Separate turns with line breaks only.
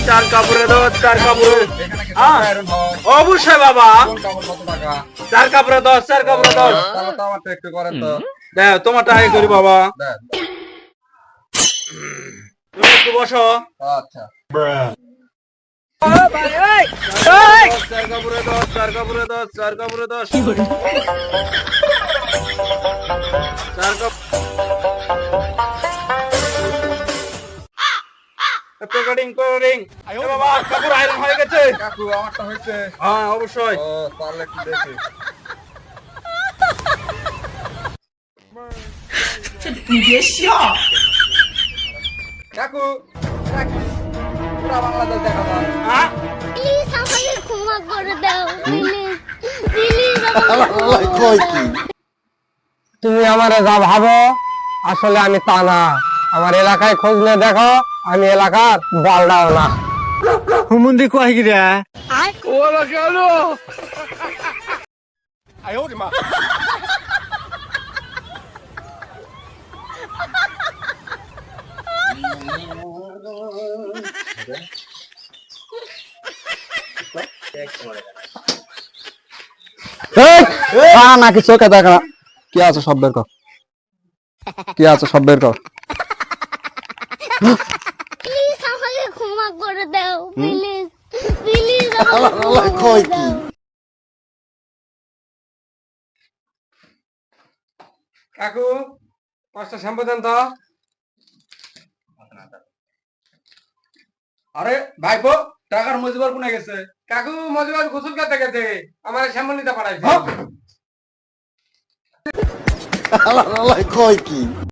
চার কাপড়ে দশ, চার কাপড়ে
এখানে কি
হ্যাঁ,
আয়রন হয়?
অবশ্যই বাবা।
কোন কাপড় কত টাকা?
চার কাপড়ে দশ, চার কাপড়ে দশ।
তাহলে তো আমারটা একটু করেন তো।
দেখ তোমারটা আগে করি বাবা।
দেন।
তুমি একটু বসো।
আচ্ছা।
চার কাপড়ে দশ, চার কাপড়ে দশ, চার কাপড়ে দশ। চার কাপ প্যাকেটিং প্যাকেটিং। বাবা কাপড় আয়রন হয়ে গেছে।
কাকু আমারটা হয়েছে।
হ্যাঁ অবশ্যই।
ও তাহলে একটু দেখি। কাকু কাকু পুরা বাংলাদেশ দেখা যায়।
হ্যাঁ
প্লিজ আমাকে ক্ষমা করে দাও প্লিজ প্লিজ আমাকে ক্ষমা করে দাও।
তুমি আমার যা ভাবো আসলে আমি তা না। আমার এলাকায় খোঁজ নিয়ে দেখো, আমি এলাকার বালডাও না। হুমুন্দি কয় কি রে? ওরা কেন?
নাকি চোখে দেখা কি আছে সব বের কর, কি আছে সব বের কর।
প্লিজ আমাকে ক্ষমা করে দাও প্লিজ প্লিজ আমাকে ক্ষমা করে দাও।
কাকু 5টা শ্যাম্পু দেন তো।
আরে ভাইপো টাকার মজিবার কোনে গেছে?
কাকু মজুবার গোসল করতে গেছে, আমার শ্যাম্পু নিতে পাঠাইছে।
কয় কি